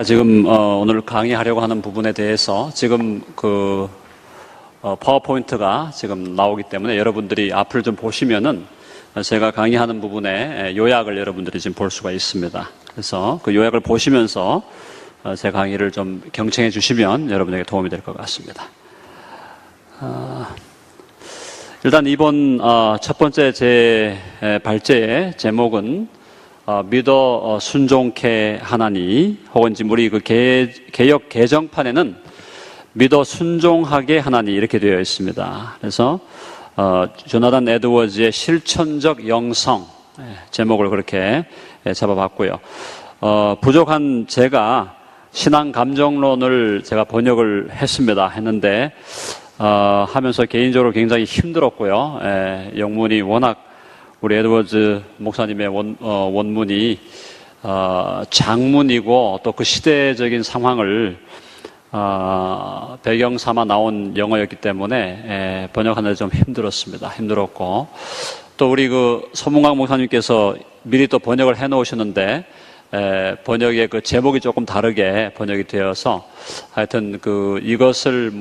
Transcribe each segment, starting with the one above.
지금 오늘 강의하려고 하는 부분에 대해서 지금 파워포인트가 지금 나오기 때문에 여러분들이 앞을 좀 보시면은 제가 강의하는 부분에 요약을 여러분들이 지금 볼 수가 있습니다. 그래서 그 요약을 보시면서 제 강의를 좀 경청해 주시면 여러분에게 도움이 될 것 같습니다. 일단 이번 첫 번째 제 발제의 제목은 믿어 순종케 하나니, 혹은 지금 우리 그 개역 개정판에는 믿어 순종하게 하나니 이렇게 되어 있습니다. 그래서 조나단 에드워즈의 실천적 영성 제목을 그렇게 잡아봤고요. 부족한 제가 신앙 감정론을 제가 번역을 했는데 하면서 개인적으로 굉장히 힘들었고요. 영문이 워낙 우리 에드워즈 목사님의 원문이 장문이고 또 그 시대적인 상황을 배경 삼아 나온 영어였기 때문에 번역하는데 좀 힘들었고, 또 우리 그 서문광 목사님께서 미리 또 번역을 해 놓으셨는데 번역의 그 제목이 조금 다르게 번역이 되어서 하여튼 이것을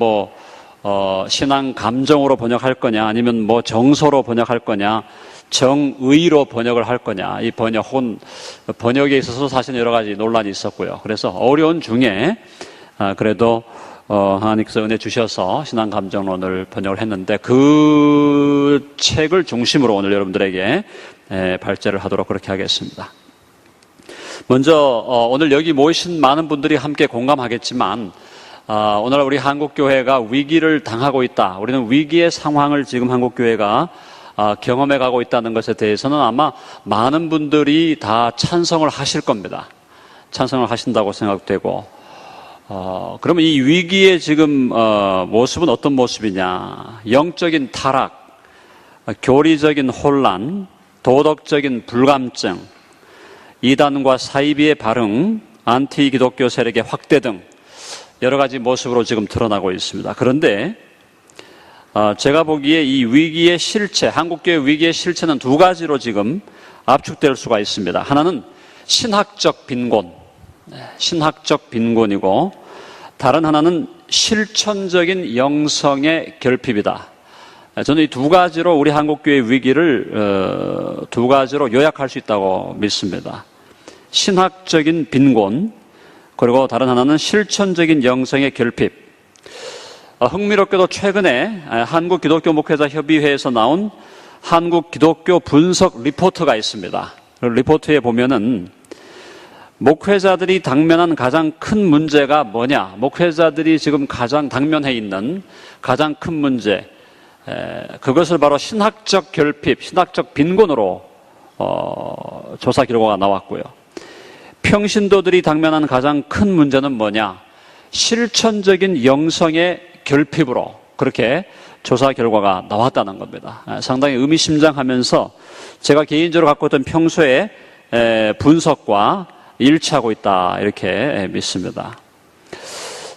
신앙 감정으로 번역할 거냐, 아니면 정서로 번역할 거냐, 정의로 번역을 할 거냐, 이 번역에 있어서 사실 여러 가지 논란이 있었고요. 그래서 어려운 중에 그래도 하나님께서 은혜 주셔서 신앙 감정론을 번역을 했는데, 그 책을 중심으로 오늘 여러분들에게 발제를 하도록 그렇게 하겠습니다. 먼저 오늘 여기 모이신 많은 분들이 함께 공감하겠지만, 오늘 우리 한국교회가 위기를 당하고 있다, 우리는 위기의 상황을 지금 한국교회가 경험해 가고 있다는 것에 대해서는 아마 많은 분들이 다 찬성을 하실 겁니다. 찬성을 하신다고 생각되고, 그러면 이 위기의 지금 모습은 어떤 모습이냐? 영적인 타락, 교리적인 혼란, 도덕적인 불감증, 이단과 사이비의 발흥, 안티 기독교 세력의 확대 등 여러 가지 모습으로 지금 드러나고 있습니다. 그런데 제가 보기에 이 위기의 실체, 한국교회 위기의 실체는 두 가지로 지금 압축될 수가 있습니다. 하나는 신학적 빈곤이고, 다른 하나는 실천적인 영성의 결핍이다. 저는 이 두 가지로 우리 한국교회 위기를 두 가지로 요약할 수 있다고 믿습니다. 신학적인 빈곤, 그리고 다른 하나는 실천적인 영성의 결핍. 흥미롭게도 최근에 한국 기독교 목회자 협의회에서 나온 한국 기독교 분석 리포트가 있습니다. 리포트에 보면은 목회자들이 당면한 가장 큰 문제가 뭐냐? 목회자들이 지금 가장 당면해 있는 가장 큰 문제, 그것을 바로 신학적 결핍, 신학적 빈곤으로 조사 결과가 나왔고요. 평신도들이 당면한 가장 큰 문제는 뭐냐? 실천적인 영성의 결핍으로 그렇게 조사 결과가 나왔다는 겁니다. 상당히 의미심장하면서 제가 개인적으로 갖고 있던 평소에 분석과 일치하고 있다, 이렇게 믿습니다.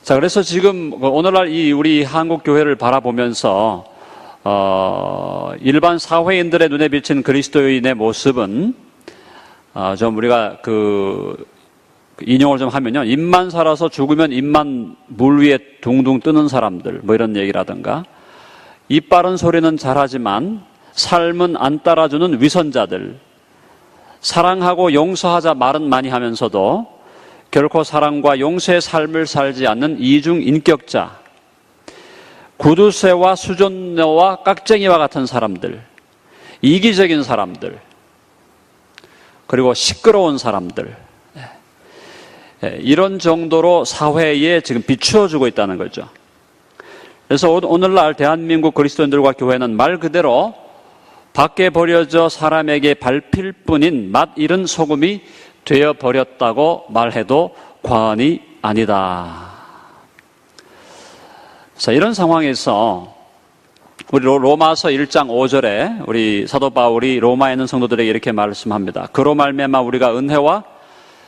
자, 그래서 지금 오늘날 우리 한국 교회를 바라보면서 일반 사회인들의 눈에 비친 그리스도인의 모습은 좀 우리가 인용을 좀 하면요, 입만 살아서 죽으면 입만 물 위에 둥둥 뜨는 사람들, 이런 얘기라든가, 입 바른 소리는 잘하지만 삶은 안 따라주는 위선자들, 사랑하고 용서하자 말은 많이 하면서도 결코 사랑과 용서의 삶을 살지 않는 이중인격자, 구두쇠와 수존녀와 깍쟁이와 같은 사람들, 이기적인 사람들, 그리고 시끄러운 사람들, 이런 정도로 사회에 지금 비추어주고 있다는 거죠. 그래서 오늘날 대한민국 그리스도인들과 교회는 말 그대로 밖에 버려져 사람에게 밟힐 뿐인 맛 잃은 소금이 되어버렸다고 말해도 과언이 아니다. 자, 이런 상황에서 우리 로마서 1장 5절에 우리 사도 바울이 로마에 있는 성도들에게 이렇게 말씀합니다. 그로 말미암아 우리가 은혜와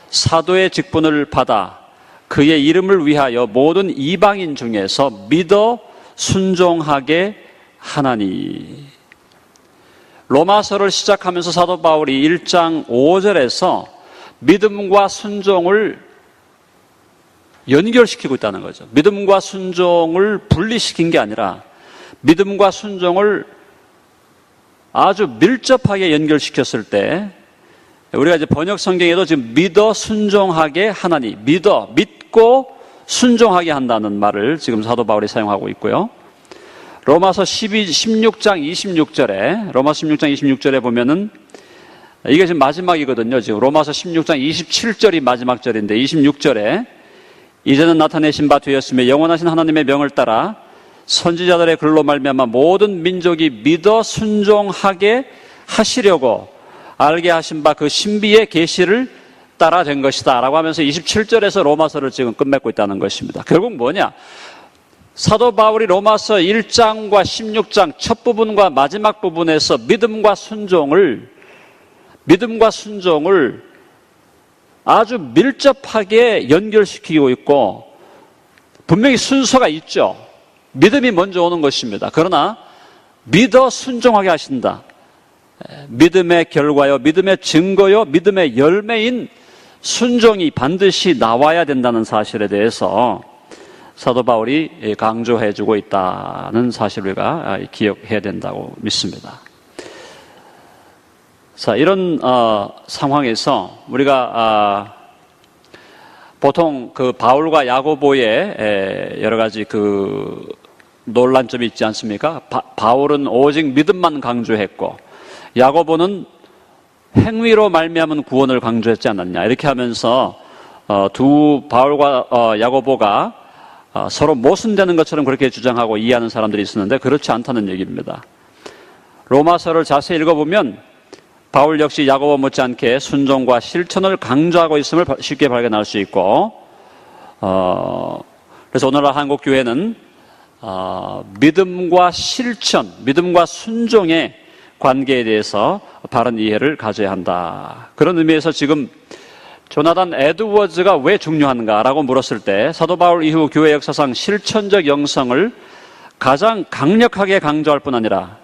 사도의 직분을 받아 그의 이름을 위하여 모든 이방인 중에서 믿어 순종하게 하나니. 로마서를 시작하면서 사도 바울이 1장 5절에서 믿음과 순종을 연결시키고 있다는 거죠. 믿음과 순종을 분리시킨 게 아니라 믿음과 순종을 아주 밀접하게 연결시켰을 때, 우리가 이제 번역 성경에도 지금 믿어 순종하게 하나니, 믿고 순종하게 한다는 말을 지금 사도 바울이 사용하고 있고요. 로마서 16장 26절에 보면은, 이게 지금 마지막이거든요. 지금 로마서 16장 27절이 마지막 절인데, 26절에 이제는 나타내신 바 되었으며 영원하신 하나님의 명을 따라 선지자들의 글로 말미암아 모든 민족이 믿어 순종하게 하시려고 알게 하신 바 그 신비의 계시를 따라 된 것이다 라고 하면서 27절에서 로마서를 지금 끝맺고 있다는 것입니다. 결국 뭐냐? 사도 바울이 로마서 1장과 16장 첫 부분과 마지막 부분에서 믿음과 순종을 아주 밀접하게 연결시키고 있고, 분명히 순서가 있죠. 믿음이 먼저 오는 것입니다. 그러나 믿어 순종하게 하신다. 믿음의 결과요, 믿음의 증거요, 믿음의 열매인 순종이 반드시 나와야 된다는 사실에 대해서 사도 바울이 강조해주고 있다는 사실을 우리가 기억해야 된다고 믿습니다. 자, 이런 상황에서 우리가 보통 그 바울과 야고보의 여러 가지 그 논란점이 있지 않습니까? 바울은 오직 믿음만 강조했고 야고보는 행위로 말미암은 구원을 강조했지 않았냐, 이렇게 하면서 바울과 야고보가 서로 모순되는 것처럼 그렇게 주장하고 이해하는 사람들이 있었는데 그렇지 않다는 얘기입니다. 로마서를 자세히 읽어보면 바울 역시 야고보 못지않게 순종과 실천을 강조하고 있음을 쉽게 발견할 수 있고, 그래서 오늘날 한국 교회는 믿음과 실천, 믿음과 순종의 관계에 대해서 바른 이해를 가져야 한다. 그런 의미에서 지금 조나단 에드워즈가 왜 중요한가라고 물었을 때 사도 바울 이후 교회 역사상 실천적 영성을 가장 강력하게 강조할 뿐 아니라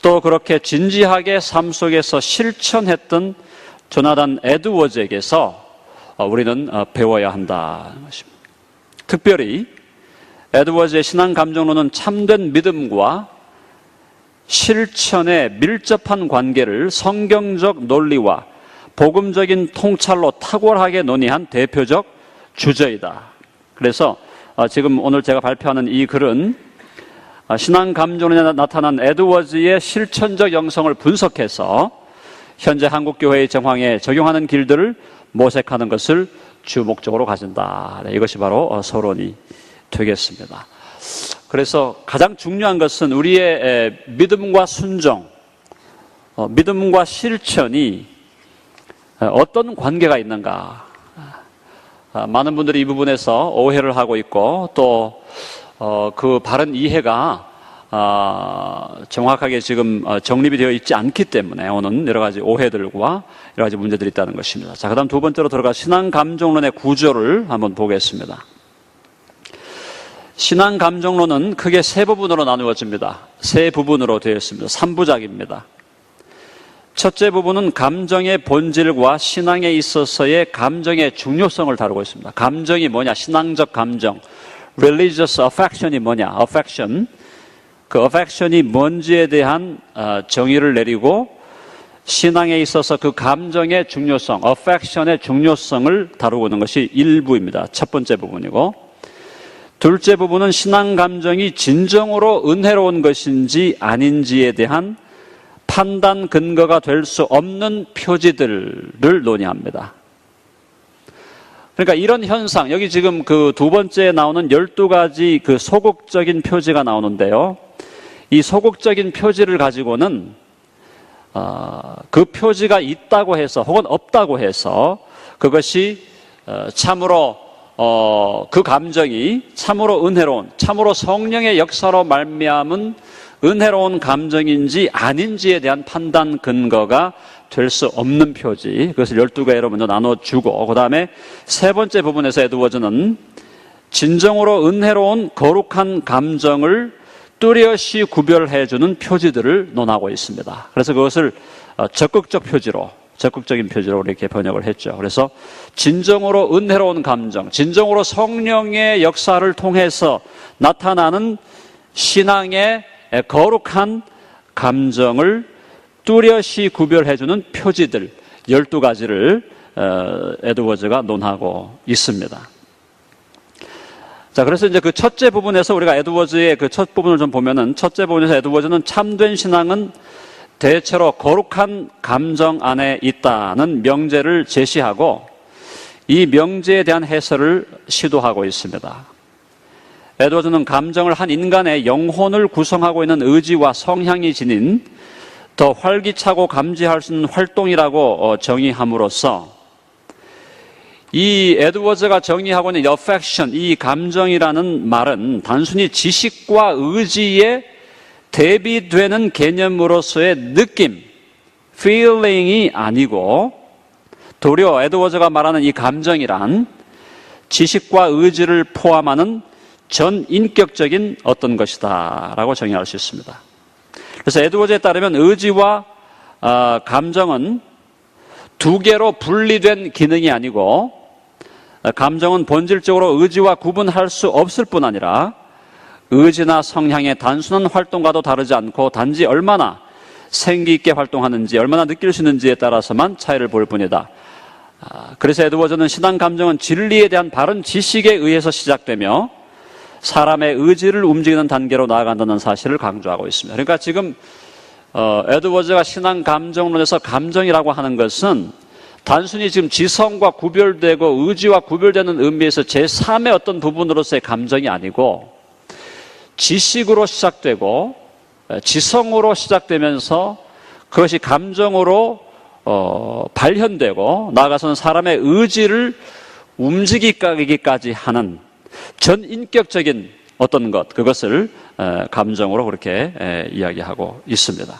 또 그렇게 진지하게 삶 속에서 실천했던 조나단 에드워즈에게서 우리는 배워야 한다는 것입니다. 특별히 에드워즈의 신앙 감정론은 참된 믿음과 실천의 밀접한 관계를 성경적 논리와 복음적인 통찰로 탁월하게 논의한 대표적 주저이다. 그래서 지금 오늘 제가 발표하는 이 글은 신앙 감정론에 나타난 에드워즈의 실천적 영성을 분석해서 현재 한국 교회의 정황에 적용하는 길들을 모색하는 것을 주목적으로 가진다. 이것이 바로 서론이 되겠습니다. 그래서 가장 중요한 것은 우리의 믿음과 순종, 믿음과 실천이 어떤 관계가 있는가. 많은 분들이 이 부분에서 오해를 하고 있고 또 그 바른 이해가 정확하게 지금 정립이 되어 있지 않기 때문에 오는 여러 가지 오해들과 여러 가지 문제들이 있다는 것입니다. 자, 그다음 두 번째로 들어가 신앙 감정론의 구조를 한번 보겠습니다. 신앙 감정론은 크게 세 부분으로 나누어집니다. 세 부분으로 되어 있습니다. 3부작입니다. 첫째 부분은 감정의 본질과 신앙에 있어서의 감정의 중요성을 다루고 있습니다. 감정이 뭐냐? 신앙적 감정. Religious affection이 뭐냐? affection. 그 affection이 뭔지에 대한 정의를 내리고 신앙에 있어서 그 감정의 중요성, affection의 중요성을 다루고 있는 것이 1부입니다. 첫 번째 부분이고, 둘째 부분은 신앙 감정이 진정으로 은혜로운 것인지 아닌지에 대한 판단 근거가 될 수 없는 표지들을 논의합니다. 그러니까 이런 현상, 여기 지금 그 두 번째에 나오는 12가지 그 소극적인 표지가 나오는데요. 이 소극적인 표지를 가지고는 그 표지가 있다고 해서 혹은 없다고 해서 그것이 참으로 그 감정이 참으로 은혜로운, 참으로 성령의 역사로 말미암은 은혜로운 감정인지 아닌지에 대한 판단 근거가 될 수 없는 표지, 그것을 12개로 먼저 나눠주고, 그 다음에 세 번째 부분에서 에드워즈는 진정으로 은혜로운 거룩한 감정을 뚜렷이 구별해주는 표지들을 논하고 있습니다. 그래서 그것을 적극적 표지로, 적극적인 표지로 이렇게 번역을 했죠. 그래서 진정으로 은혜로운 감정, 진정으로 성령의 역사를 통해서 나타나는 신앙의 거룩한 감정을 뚜렷이 구별해주는 표지들 12가지를 에드워즈가 논하고 있습니다. 자, 그래서 이제 그 첫째 부분에서 우리가 에드워즈의 그 첫 부분을 좀 보면은 첫째 부분에서 에드워즈는 참된 신앙은 대체로 거룩한 감정 안에 있다는 명제를 제시하고 이 명제에 대한 해설을 시도하고 있습니다. 에드워즈는 감정을 한 인간의 영혼을 구성하고 있는 의지와 성향이 지닌 더 활기차고 감지할 수 있는 활동이라고 정의함으로써 이 에드워즈가 정의하고 있는 affection, 이 감정이라는 말은 단순히 지식과 의지에 대비되는 개념으로서의 느낌, feeling이 아니고 도리어 에드워즈가 말하는 이 감정이란 지식과 의지를 포함하는 전인격적인 어떤 것이다 라고 정의할 수 있습니다. 그래서 에드워즈에 따르면 의지와 감정은 두 개로 분리된 기능이 아니고 감정은 본질적으로 의지와 구분할 수 없을 뿐 아니라 의지나 성향의 단순한 활동과도 다르지 않고 단지 얼마나 생기 있게 활동하는지, 얼마나 느낄 수 있는지에 따라서만 차이를 볼 뿐이다. 그래서 에드워즈는 신앙 감정은 진리에 대한 바른 지식에 의해서 시작되며 사람의 의지를 움직이는 단계로 나아간다는 사실을 강조하고 있습니다. 그러니까 지금 에드워즈가 신앙 감정론에서 감정이라고 하는 것은 단순히 지금 지성과 구별되고 의지와 구별되는 의미에서 제3의 어떤 부분으로서의 감정이 아니고 지식으로 시작되고 지성으로 시작되면서 그것이 감정으로 발현되고 나아가서는 사람의 의지를 움직이기까지 하는 전인격적인 어떤 것, 그것을 감정으로 그렇게 이야기하고 있습니다.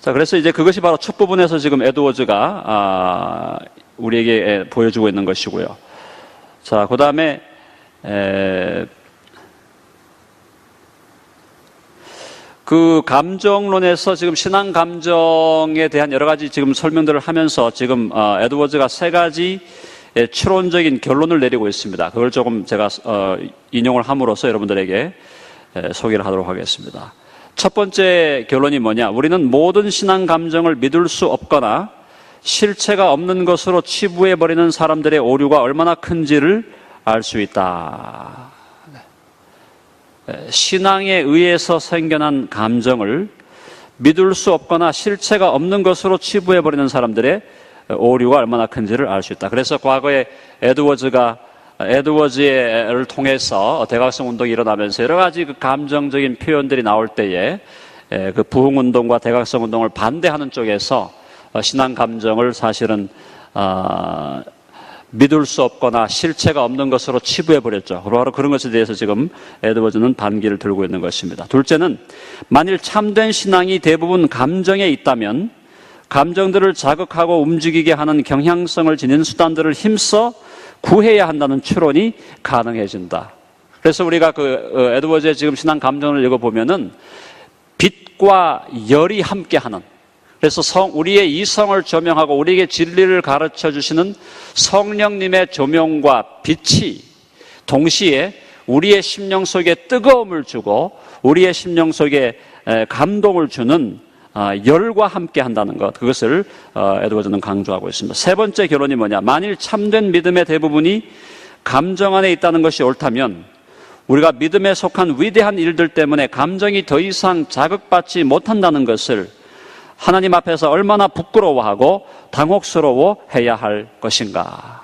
자, 그래서 이제 그것이 바로 첫 부분에서 지금 에드워즈가 우리에게 보여주고 있는 것이고요. 자, 그 다음에 그 감정론에서 지금 신앙 감정에 대한 여러 가지 지금 설명들을 하면서 지금 에드워즈가 세 가지 추론적인 결론을 내리고 있습니다. 그걸 조금 제가 인용을 함으로써 여러분들에게 소개를 하도록 하겠습니다. 첫 번째 결론이 뭐냐? 우리는 모든 신앙 감정을 믿을 수 없거나 실체가 없는 것으로 치부해버리는 사람들의 오류가 얼마나 큰지를 알 수 있다. 신앙에 의해서 생겨난 감정을 믿을 수 없거나 실체가 없는 것으로 치부해버리는 사람들의 오류가 얼마나 큰지를 알 수 있다. 그래서 과거에 에드워즈를 통해서 대각성 운동이 일어나면서 여러 가지 그 감정적인 표현들이 나올 때에 그 부흥 운동과 대각성 운동을 반대하는 쪽에서 신앙 감정을 사실은 믿을 수 없거나 실체가 없는 것으로 치부해버렸죠. 바로 그런 것에 대해서 지금 에드워즈는 반기를 들고 있는 것입니다. 둘째는 만일 참된 신앙이 대부분 감정에 있다면 감정들을 자극하고 움직이게 하는 경향성을 지닌 수단들을 힘써 구해야 한다는 추론이 가능해진다. 그래서 우리가 그 에드워즈의 지금 신앙 감정을 읽어보면은 빛과 열이 함께하는, 그래서 우리의 이성을 조명하고 우리에게 진리를 가르쳐 주시는 성령님의 조명과 빛이 동시에 우리의 심령 속에 뜨거움을 주고 우리의 심령 속에 감동을 주는 열과 함께 한다는 것, 그것을 에드워즈는 강조하고 있습니다. 세 번째 결론이 뭐냐? 만일 참된 믿음의 대부분이 감정 안에 있다는 것이 옳다면 우리가 믿음에 속한 위대한 일들 때문에 감정이 더 이상 자극받지 못한다는 것을 하나님 앞에서 얼마나 부끄러워하고 당혹스러워해야 할 것인가.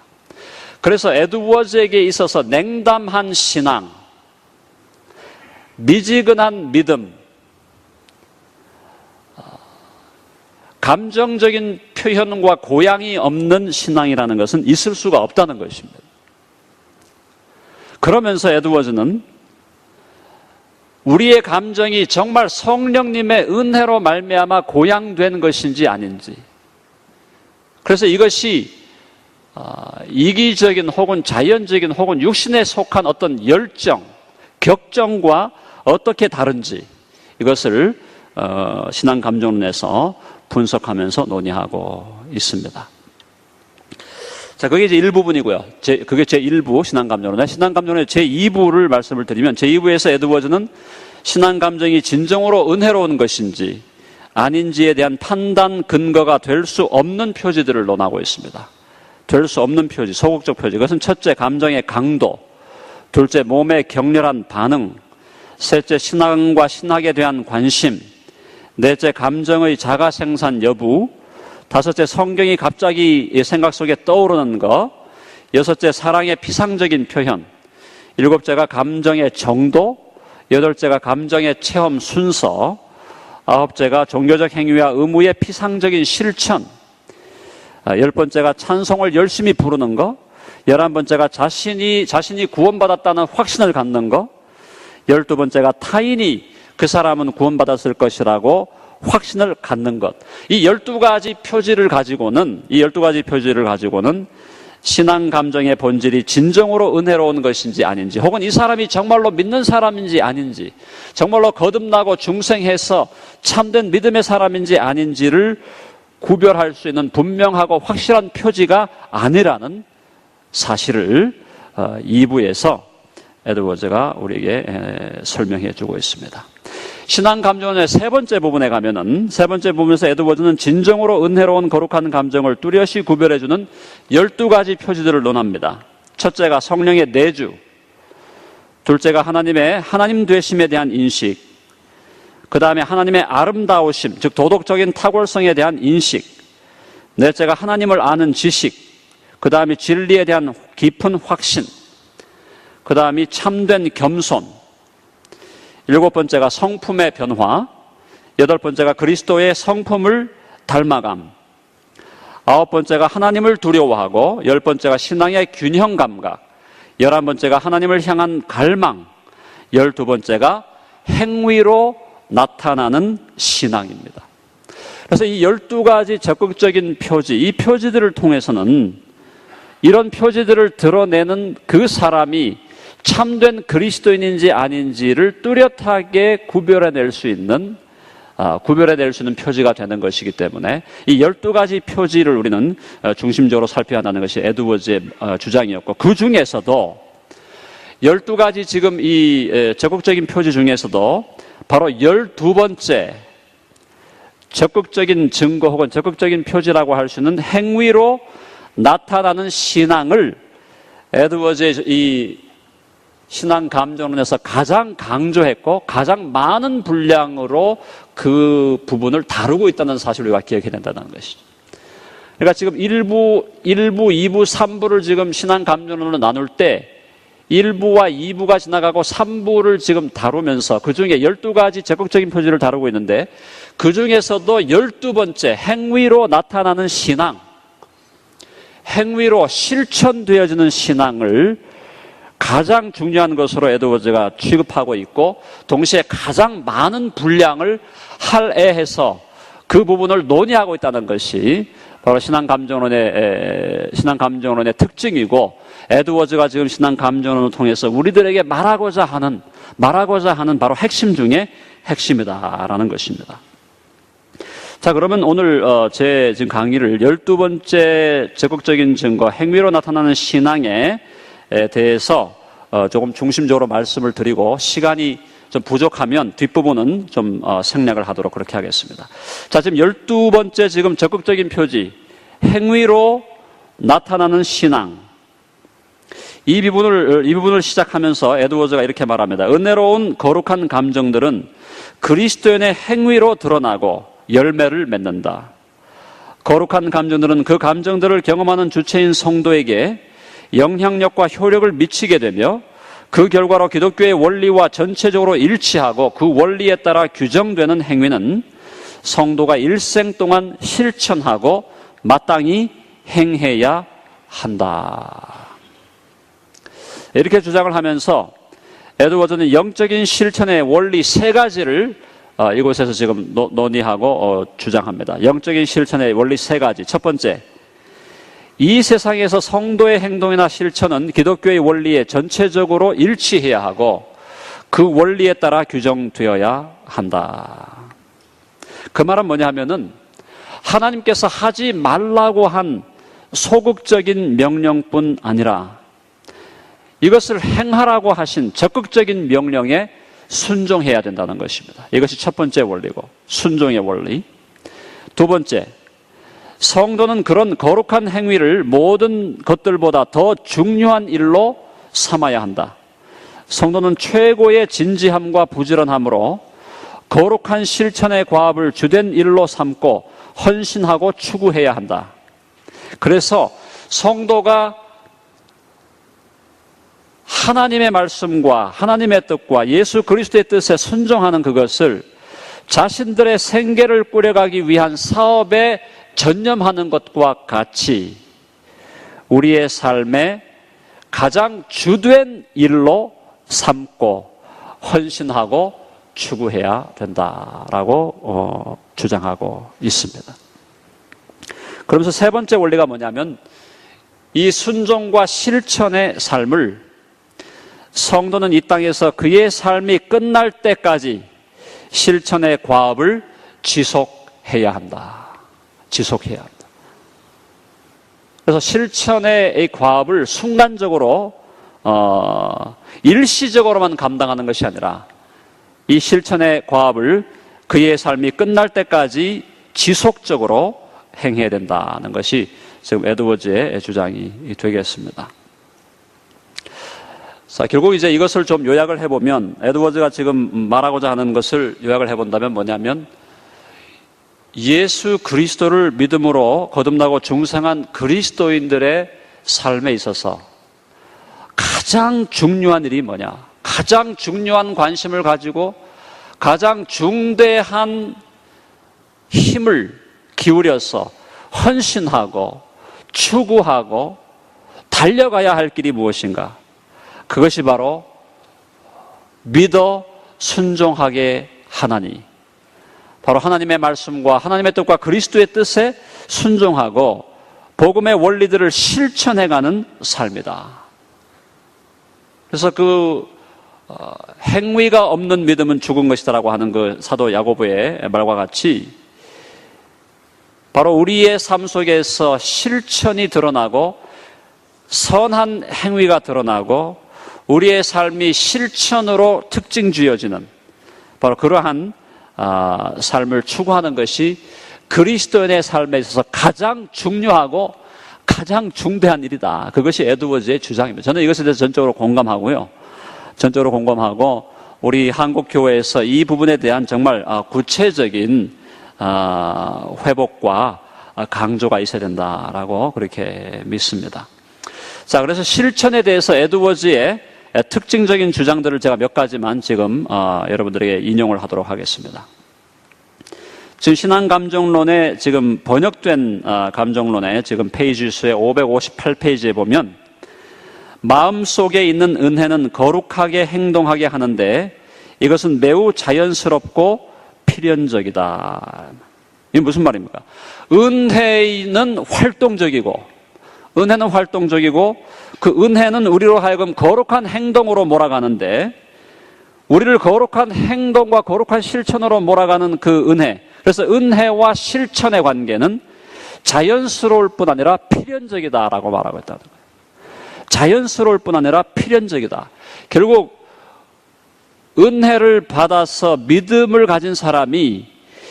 그래서 에드워즈에게 있어서 냉담한 신앙, 미지근한 믿음, 감정적인 표현과 고양이 없는 신앙이라는 것은 있을 수가 없다는 것입니다. 그러면서 에드워즈는 우리의 감정이 정말 성령님의 은혜로 말미암아 고양된 것인지 아닌지, 그래서 이것이 이기적인 혹은 자연적인 혹은 육신에 속한 어떤 열정, 격정과 어떻게 다른지 이것을 신앙 감정론에서 분석하면서 논의하고 있습니다. 자, 그게 이제 1부분이고요. 그게 제1부 신앙감정론의 신앙감정론의 제2부를 말씀을 드리면 제2부에서 에드워즈는 신앙감정이 진정으로 은혜로운 것인지 아닌지에 대한 판단 근거가 될 수 없는 표지들을 논하고 있습니다. 될 수 없는 표지, 소극적 표지. 그것은 첫째, 감정의 강도. 둘째, 몸의 격렬한 반응. 셋째, 신앙과 신학에 대한 관심. 넷째, 감정의 자가 생산 여부. 다섯째, 성경이 갑자기 생각 속에 떠오르는 것. 여섯째, 사랑의 피상적인 표현. 일곱째가 감정의 정도. 여덟째가 감정의 체험 순서. 아홉째가 종교적 행위와 의무의 피상적인 실천. 10번째가 찬송을 열심히 부르는 것. 11번째가 자신이 구원받았다는 확신을 갖는 것. 12번째가 타인이 그 사람은 구원받았을 것이라고 확신을 갖는 것. 이 12가지 표지를 가지고는 신앙 감정의 본질이 진정으로 은혜로운 것인지 아닌지, 혹은 이 사람이 정말로 믿는 사람인지 아닌지, 정말로 거듭나고 중생해서 참된 믿음의 사람인지 아닌지를 구별할 수 있는 분명하고 확실한 표지가 아니라는 사실을 2부에서 에드워즈가 우리에게 설명해 주고 있습니다. 신앙감정의 세 번째 부분에 가면은, 세 번째 부분에서 에드워즈는 진정으로 은혜로운 거룩한 감정을 뚜렷이 구별해주는 12가지 표지들을 논합니다. 첫째가 성령의 내주, 둘째가 하나님 되심에 대한 인식, 그 다음에 하나님의 아름다우심, 즉 도덕적인 탁월성에 대한 인식, 넷째가 하나님을 아는 지식, 그 다음에 진리에 대한 깊은 확신, 그 다음이 참된 겸손, 일곱 번째가 성품의 변화, 여덟 번째가 그리스도의 성품을 닮아감, 아홉 번째가 하나님을 두려워하고, 열 번째가 신앙의 균형 감각, 11번째가 하나님을 향한 갈망, 12번째가 행위로 나타나는 신앙입니다. 그래서 이 12가지 적극적인 표지, 이 표지들을 통해서는 이런 표지들을 드러내는 그 사람이 참된 그리스도인인지 아닌지를 뚜렷하게 구별해낼 수 있는 표지가 되는 것이기 때문에 이 12가지 표지를 우리는 중심적으로 살펴야 한다는 것이 에드워즈의 주장이었고, 그 중에서도 12가지 지금 이 적극적인 표지 중에서도 바로 12번째 적극적인 증거 혹은 적극적인 표지라고 할 수 있는 행위로 나타나는 신앙을 에드워즈의 이 신앙 감정론에서 가장 강조했고 가장 많은 분량으로 그 부분을 다루고 있다는 사실을 우리가 기억해야 된다는 것이죠. 그러니까 지금 1부, 2부, 3부를 지금 신앙 감정론으로 나눌 때 1부와 2부가 지나가고 3부를 지금 다루면서 그 중에 12가지 적극적인 표지를 다루고 있는데, 그 중에서도 12번째 행위로 나타나는 신앙, 행위로 실천되어지는 신앙을 가장 중요한 것으로 에드워즈가 취급하고 있고, 동시에 가장 많은 분량을 할애해서 그 부분을 논의하고 있다는 것이 바로 신앙감정론의 특징이고, 에드워즈가 지금 신앙감정론을 통해서 우리들에게 말하고자 하는 바로 핵심 중에 핵심이다라는 것입니다. 자, 그러면 오늘 제 지금 강의를 12번째 적극적인 증거, 행위로 나타나는 신앙에 대해서 조금 중심적으로 말씀을 드리고, 시간이 좀 부족하면 뒷부분은 좀 생략을 하도록 그렇게 하겠습니다. 자, 지금 12번째 지금 적극적인 표지, 행위로 나타나는 신앙. 이 부분을 시작하면서 에드워즈가 이렇게 말합니다. 은혜로운 거룩한 감정들은 그리스도인의 행위로 드러나고 열매를 맺는다. 거룩한 감정들은 그 감정들을 경험하는 주체인 성도에게 영향력과 효력을 미치게 되며, 그 결과로 기독교의 원리와 전체적으로 일치하고 그 원리에 따라 규정되는 행위는 성도가 일생 동안 실천하고 마땅히 행해야 한다. 이렇게 주장을 하면서 에드워즈는 영적인 실천의 원리 3가지를 이곳에서 지금 논의하고 주장합니다. 영적인 실천의 원리 3가지. 첫 번째, 이 세상에서 성도의 행동이나 실천은 기독교의 원리에 전체적으로 일치해야 하고 그 원리에 따라 규정되어야 한다. 그 말은 뭐냐 하면은, 하나님께서 하지 말라고 한 소극적인 명령뿐 아니라 이것을 행하라고 하신 적극적인 명령에 순종해야 된다는 것입니다. 이것이 첫 번째 원리고, 순종의 원리. 두 번째, 성도는 그런 거룩한 행위를 모든 것들보다 더 중요한 일로 삼아야 한다. 성도는 최고의 진지함과 부지런함으로 거룩한 실천의 과업을 주된 일로 삼고 헌신하고 추구해야 한다. 그래서 성도가 하나님의 말씀과 하나님의 뜻과 예수 그리스도의 뜻에 순종하는 그것을 자신들의 생계를 꾸려가기 위한 사업에 전념하는 것과 같이 우리의 삶의 가장 주된 일로 삼고 헌신하고 추구해야 된다라고 주장하고 있습니다. 그러면서 세 번째 원리가 뭐냐면 이 순종과 실천의 삶을 성도는 이 땅에서 그의 삶이 끝날 때까지 실천의 과업을 지속해야 한다. 지속해야 한다. 그래서 실천의 과업을 순간적으로 일시적으로만 감당하는 것이 아니라 이 실천의 과업을 그의 삶이 끝날 때까지 지속적으로 행해야 된다는 것이 지금 에드워즈의 주장이 되겠습니다. 자, 결국 이제 이것을 좀 요약을 해보면, 에드워즈가 지금 말하고자 하는 것을 요약을 해본다면 뭐냐면, 예수 그리스도를 믿음으로 거듭나고 중생한 그리스도인들의 삶에 있어서 가장 중요한 일이 뭐냐? 가장 중요한 관심을 가지고 가장 중대한 힘을 기울여서 헌신하고 추구하고 달려가야 할 길이 무엇인가? 그것이 바로 믿어 순종하게 하나니, 바로 하나님의 말씀과 하나님의 뜻과 그리스도의 뜻에 순종하고 복음의 원리들을 실천해가는 삶이다. 그래서 행위가 없는 믿음은 죽은 것이다라고 하는 그 사도 야고보의 말과 같이 바로 우리의 삶 속에서 실천이 드러나고 선한 행위가 드러나고 우리의 삶이 실천으로 특징 지어지는 바로 그러한 삶을 추구하는 것이 그리스도인의 삶에 있어서 가장 중요하고 가장 중대한 일이다. 그것이 에드워즈의 주장입니다. 저는 이것에 대해서 전적으로 공감하고요. 전적으로 공감하고 우리 한국교회에서 이 부분에 대한 정말 구체적인 회복과 강조가 있어야 된다라고 그렇게 믿습니다. 자, 그래서 실천에 대해서 에드워즈의 특징적인 주장들을 제가 몇 가지만 지금 여러분들에게 인용을 하도록 하겠습니다. 지금 신앙감정론에 지금 번역된 감정론에 지금 페이지 수의 558페이지에 보면 마음속에 있는 은혜는 거룩하게 행동하게 하는데 이것은 매우 자연스럽고 필연적이다. 이게 무슨 말입니까? 은혜는 활동적이고 그 은혜는 우리로 하여금 거룩한 행동으로 몰아가는데 우리를 거룩한 행동과 거룩한 실천으로 몰아가는 그 은혜, 그래서 은혜와 실천의 관계는 자연스러울 뿐 아니라 필연적이다라고 말하고 있다는 거예요. 자연스러울 뿐 아니라 필연적이다. 결국 은혜를 받아서 믿음을 가진 사람이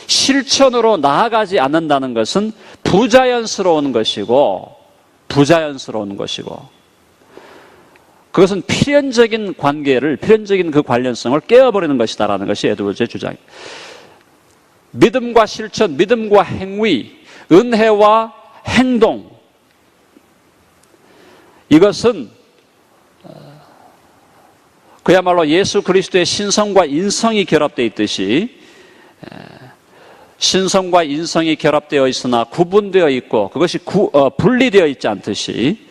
실천으로 나아가지 않는다는 것은 부자연스러운 것이고 그것은 필연적인 관계를, 필연적인 그 관련성을 깨어버리는 것이다라는 것이 에드워즈의 주장입니다. 믿음과 실천, 믿음과 행위, 은혜와 행동, 이것은 그야말로 예수 그리스도의 신성과 인성이 결합되어 있듯이 신성과 인성이 결합되어 있으나 구분되어 있고 그것이 분리되어 있지 않듯이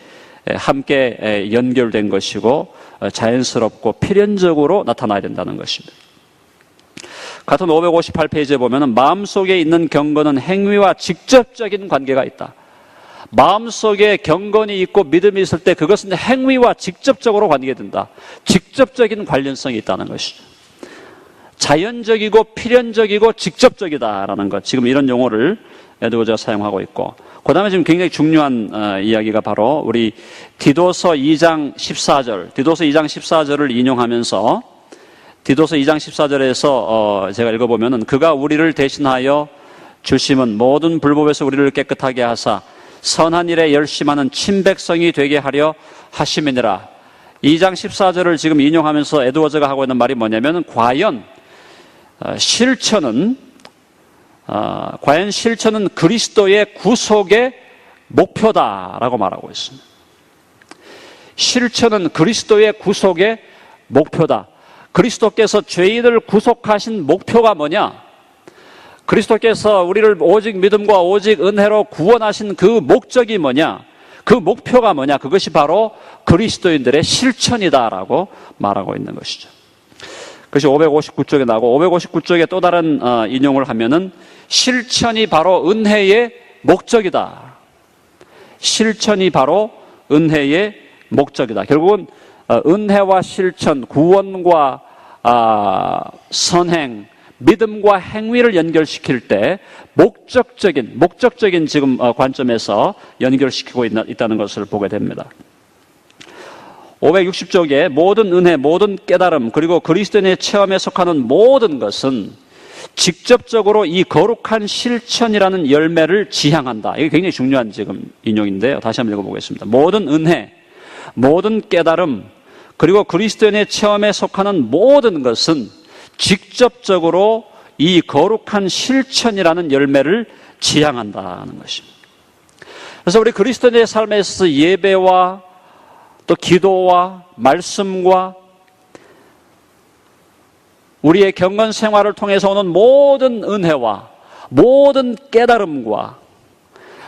함께 연결된 것이고 자연스럽고 필연적으로 나타나야 된다는 것입니다. 같은 558페이지에 보면 마음속에 있는 경건은 행위와 직접적인 관계가 있다. 마음속에 경건이 있고 믿음이 있을 때 그것은 행위와 직접적으로 관계된다. 직접적인 관련성이 있다는 것이죠. 자연적이고 필연적이고 직접적이다라는 것. 지금 이런 용어를 에드워즈가 사용하고 있고, 그 다음에 지금 굉장히 중요한 이야기가 바로 우리 디도서 2장 14절을 인용하면서 디도서 2장 14절에서 제가 읽어보면은 그가 우리를 대신하여 주심은 모든 불법에서 우리를 깨끗하게 하사 선한 일에 열심하는 친백성이 되게 하려 하심이니라. 2장 14절을 지금 인용하면서 에드워즈가 하고 있는 말이 뭐냐면 과연 실천은 그리스도의 구속의 목표다라고 말하고 있습니다. 실천은 그리스도의 구속의 목표다. 그리스도께서 죄인을 구속하신 목표가 뭐냐? 그리스도께서 우리를 오직 믿음과 오직 은혜로 구원하신 그 목적이 뭐냐? 그 목표가 뭐냐? 그것이 바로 그리스도인들의 실천이다라고 말하고 있는 것이죠. 그것이 559쪽에 나오고, 559쪽에 또 다른 인용을 하면은 실천이 바로 은혜의 목적이다. 실천이 바로 은혜의 목적이다. 결국은 은혜와 실천, 구원과 선행, 믿음과 행위를 연결시킬 때 목적적인 지금 관점에서 연결시키고 있다는 것을 보게 됩니다. 560쪽에 모든 은혜, 모든 깨달음, 그리고 그리스도인의 체험에 속하는 모든 것은 직접적으로 이 거룩한 실천이라는 열매를 지향한다. 이게 굉장히 중요한 지금 인용인데요. 다시 한번 읽어보겠습니다. 모든 은혜, 모든 깨달음, 그리고 그리스도인의 체험에 속하는 모든 것은 직접적으로 이 거룩한 실천이라는 열매를 지향한다는 것입니다. 그래서 우리 그리스도인의 삶에 있어서 예배와 또 기도와 말씀과 우리의 경건 생활을 통해서 오는 모든 은혜와 모든 깨달음과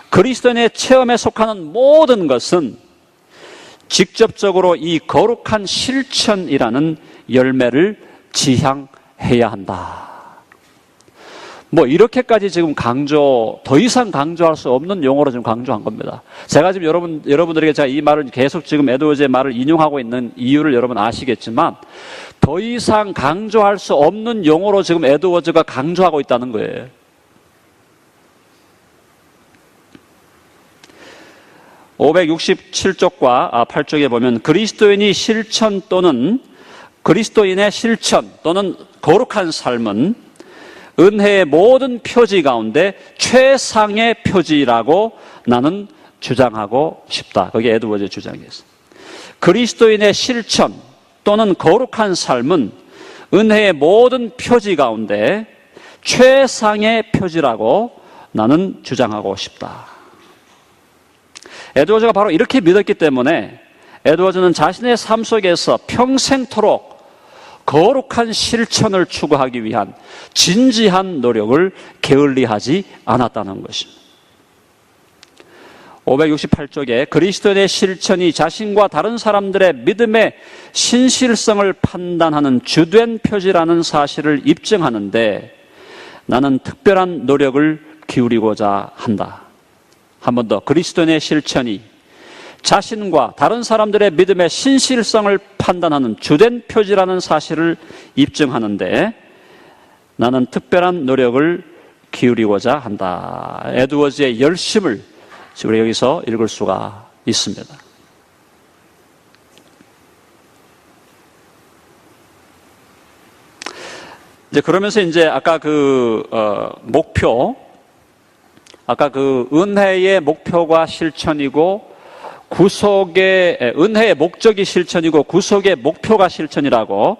그리스도인의 체험에 속하는 모든 것은 직접적으로 이 거룩한 실천이라는 열매를 지향해야 한다. 뭐 이렇게까지 지금 더 이상 강조할 수 없는 용어로 지금 강조한 겁니다. 제가 지금 여러분들에게 제가 이 말을 계속 지금 에드워즈의 말을 인용하고 있는 이유를 여러분 아시겠지만 더 이상 강조할 수 없는 용어로 지금 에드워즈가 강조하고 있다는 거예요. (567쪽과 8쪽에) 보면 그리스도인의 실천 또는 거룩한 삶은 은혜의 모든 표지 가운데 최상의 표지라고 나는 주장하고 싶다. 그게 에드워즈의 주장이었어요. 그리스도인의 실천 또는 거룩한 삶은 은혜의 모든 표지 가운데 최상의 표지라고 나는 주장하고 싶다. 에드워즈가 바로 이렇게 믿었기 때문에 에드워즈는 자신의 삶 속에서 평생토록 거룩한 실천을 추구하기 위한 진지한 노력을 게을리하지 않았다는 것입니다. 568쪽에 그리스도인의 실천이 자신과 다른 사람들의 믿음의 신실성을 판단하는 주된 표지라는 사실을 입증하는데 나는 특별한 노력을 기울이고자 한다. 한 번 더, 그리스도인의 실천이 자신과 다른 사람들의 믿음의 신실성을 판단하는 주된 표지라는 사실을 입증하는데 나는 특별한 노력을 기울이고자 한다. 에드워즈의 열심을 우리 여기서 읽을 수가 있습니다. 이제 그러면서 이제 아까 은혜의 목표가 실천이고 은혜의 목적이 실천이고 구속의 목표가 실천이라고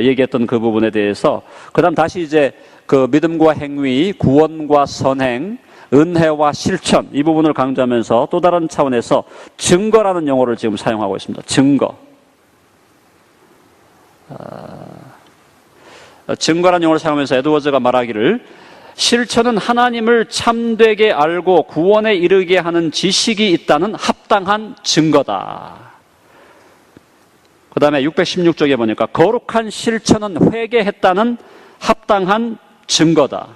얘기했던 그 부분에 대해서 그 다음 다시 이제 그 믿음과 행위, 구원과 선행, 은혜와 실천 이 부분을 강조하면서 또 다른 차원에서 증거라는 용어를 지금 사용하고 있습니다. 증거라는 용어를 사용하면서 에드워즈가 말하기를 실천은 하나님을 참되게 알고 구원에 이르게 하는 지식이 있다는 합당한 증거다. 그 다음에 616쪽에 보니까 거룩한 실천은 회개했다는 합당한 증거다.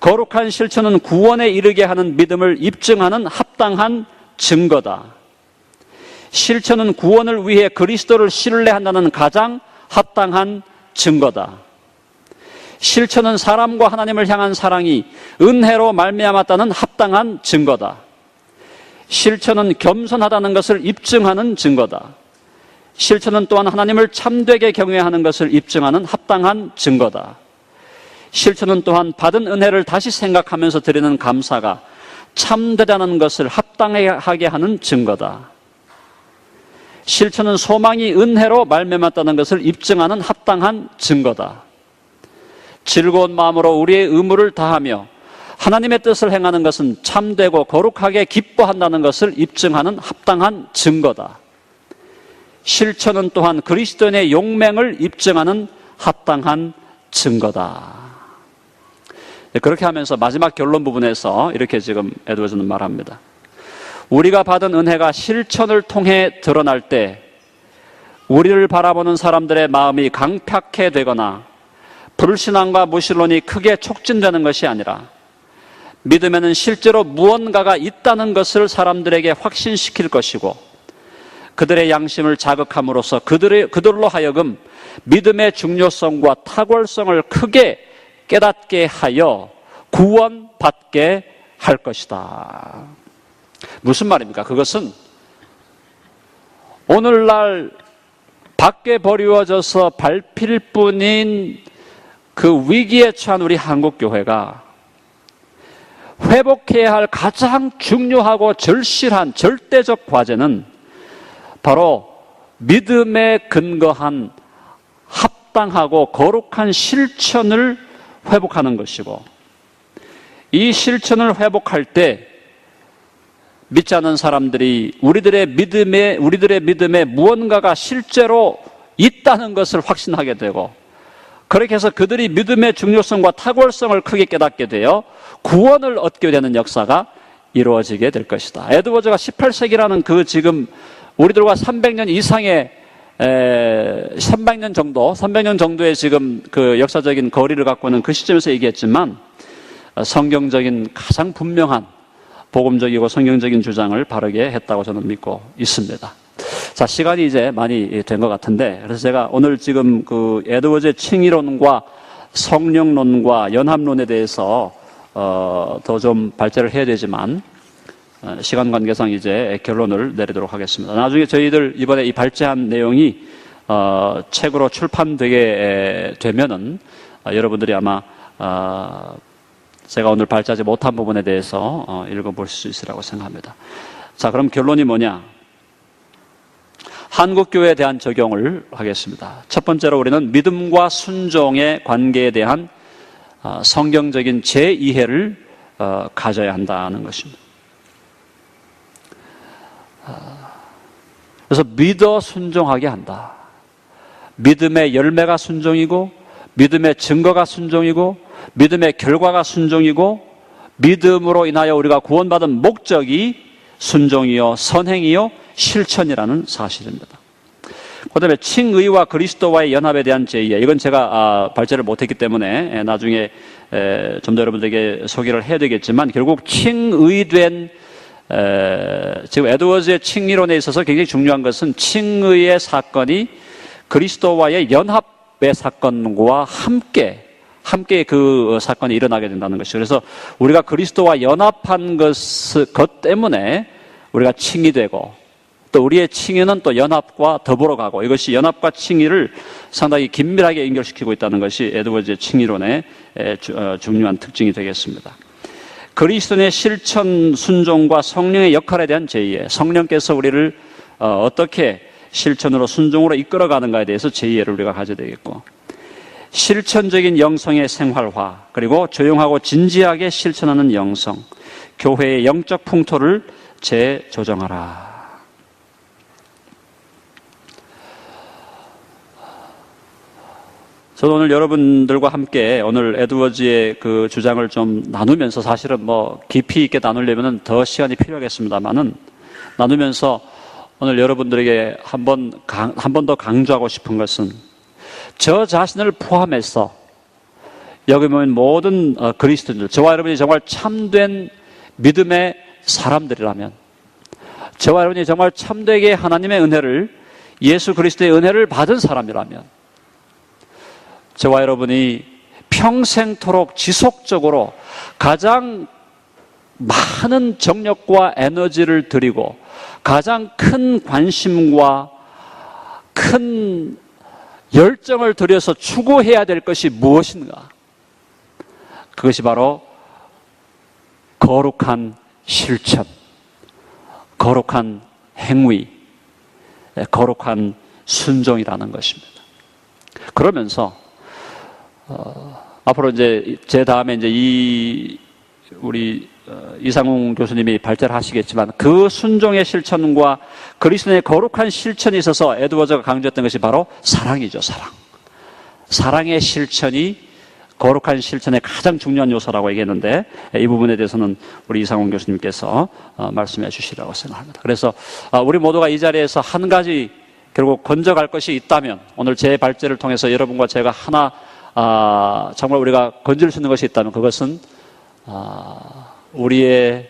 거룩한 실천은 구원에 이르게 하는 믿음을 입증하는 합당한 증거다. 실천은 구원을 위해 그리스도를 신뢰한다는 가장 합당한 증거다. 실천은 사람과 하나님을 향한 사랑이 은혜로 말미암았다는 합당한 증거다. 실천은 겸손하다는 것을 입증하는 증거다. 실천은 또한 하나님을 참되게 경외하는 것을 입증하는 합당한 증거다. 실천은 또한 받은 은혜를 다시 생각하면서 드리는 감사가 참되다는 것을 합당하게 하는 증거다. 실천은 소망이 은혜로 말미암았다는 것을 입증하는 합당한 증거다. 즐거운 마음으로 우리의 의무를 다하며 하나님의 뜻을 행하는 것은 참되고 거룩하게 기뻐한다는 것을 입증하는 합당한 증거다. 실천은 또한 그리스도인의 용맹을 입증하는 합당한 증거다. 그렇게 하면서 마지막 결론 부분에서 이렇게 지금 에드워즈는 말합니다. 우리가 받은 은혜가 실천을 통해 드러날 때 우리를 바라보는 사람들의 마음이 강팍해 되거나 불신앙과 무신론이 크게 촉진되는 것이 아니라 믿음에는 실제로 무언가가 있다는 것을 사람들에게 확신시킬 것이고 그들의 양심을 자극함으로써 그들로 하여금 믿음의 중요성과 탁월성을 크게 깨닫게 하여 구원받게 할 것이다. 무슨 말입니까? 그것은 오늘날 밖에 버리워져서 밟힐 뿐인 그 위기에 처한 우리 한국교회가 회복해야 할 가장 중요하고 절실한 절대적 과제는 바로 믿음에 근거한 합당하고 거룩한 실천을 회복하는 것이고, 이 실천을 회복할 때 믿지 않는 사람들이 우리들의 믿음에 무언가가 실제로 있다는 것을 확신하게 되고, 그렇게 해서 그들이 믿음의 중요성과 탁월성을 크게 깨닫게 되어 구원을 얻게 되는 역사가 이루어지게 될 것이다. 에드워즈가 18세기라는 그 지금 우리들과 300년 이상의 300년 정도의 지금 그 역사적인 거리를 갖고 있는 그 시점에서 얘기했지만 성경적인 가장 분명한 복음적이고 성경적인 주장을 바르게 했다고 저는 믿고 있습니다. 자, 시간이 이제 많이 된 것 같은데, 그래서 제가 오늘 지금 그 에드워즈의 칭의론과 성령론과 연합론에 대해서 더 좀 발제를 해야 되지만 시간 관계상 이제 결론을 내리도록 하겠습니다. 나중에 저희들 이번에 이 발제한 내용이 책으로 출판되게 되면은 여러분들이 아마 제가 오늘 발제하지 못한 부분에 대해서 읽어보실 수 있으라고 생각합니다. 자, 그럼 결론이 뭐냐? 한국교회에 대한 적용을 하겠습니다. 첫 번째로 우리는 믿음과 순종의 관계에 대한 성경적인 재이해를 가져야 한다는 것입니다. 그래서 믿어 순종하게 한다. 믿음의 열매가 순종이고, 믿음의 증거가 순종이고, 믿음의 결과가 순종이고, 믿음으로 인하여 우리가 구원받은 목적이 순종이요 선행이요 실천이라는 사실입니다. 그 다음에 칭의와 그리스도와의 연합에 대한 제의에, 이건 제가 발제를 못했기 때문에 나중에 좀 더 여러분들에게 소개를 해야 되겠지만, 결국 칭의된 지금 에드워즈의 칭의론에 있어서 굉장히 중요한 것은 칭의의 사건이 그리스도와의 연합의 사건과 함께 그 사건이 일어나게 된다는 것이죠. 그래서 우리가 그리스도와 연합한 것 때문에 우리가 칭의되고, 또 우리의 칭의는 또 연합과 더불어 가고, 이것이 연합과 칭의를 상당히 긴밀하게 연결시키고 있다는 것이 에드워즈의 칭의론의 중요한 특징이 되겠습니다. 그리스도의 실천, 순종과 성령의 역할에 대한 제의에, 성령께서 우리를 어떻게 실천으로 순종으로 이끌어가는가에 대해서 제의를 우리가 가져야 되겠고, 실천적인 영성의 생활화, 그리고 조용하고 진지하게 실천하는 영성, 교회의 영적 풍토를 재조정하라. 저도 오늘 여러분들과 함께 오늘 에드워즈의 그 주장을 좀 나누면서, 사실은 뭐 깊이 있게 나누려면 더 시간이 필요하겠습니다만은, 나누면서 오늘 여러분들에게 한 번 더 강조하고 싶은 것은, 저 자신을 포함해서 여기 보면 모든 그리스도인들, 저와 여러분이 정말 참된 믿음의 사람들이라면, 저와 여러분이 정말 참되게 하나님의 은혜를, 예수 그리스도의 은혜를 받은 사람이라면, 저와 여러분이 평생토록 지속적으로 가장 많은 정력과 에너지를 들이고 가장 큰 관심과 큰 열정을 들여서 추구해야 될 것이 무엇인가? 그것이 바로 거룩한 실천, 거룩한 행위, 거룩한 순종이라는 것입니다. 그러면서 앞으로 이제 제 다음에 이제 우리 이상웅 교수님이 발제를 하시겠지만 그 순종의 실천과 그리스도의 거룩한 실천이 있어서 에드워즈가 강조했던 것이 바로 사랑이죠. 사랑의 실천이 거룩한 실천의 가장 중요한 요소라고 얘기했는데 이 부분에 대해서는 우리 이상훈 교수님께서 말씀해 주시라고 생각합니다. 그래서 우리 모두가 이 자리에서 한 가지 결국 건져갈 것이 있다면 오늘 제 발제를 통해서 여러분과 제가 하나 정말 우리가 건질 수 있는 것이 있다면 그것은 우리의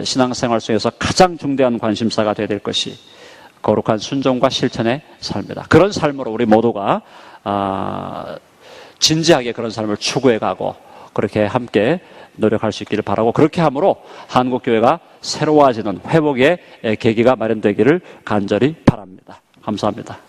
신앙생활 속에서 가장 중대한 관심사가 되어야 될 것이 거룩한 순종과 실천의 삶이다. 그런 삶으로 우리 모두가 진지하게 그런 삶을 추구해가고 그렇게 함께 노력할 수 있기를 바라고 그렇게 함으로 한국교회가 새로워지는 회복의 계기가 마련되기를 간절히 바랍니다. 감사합니다.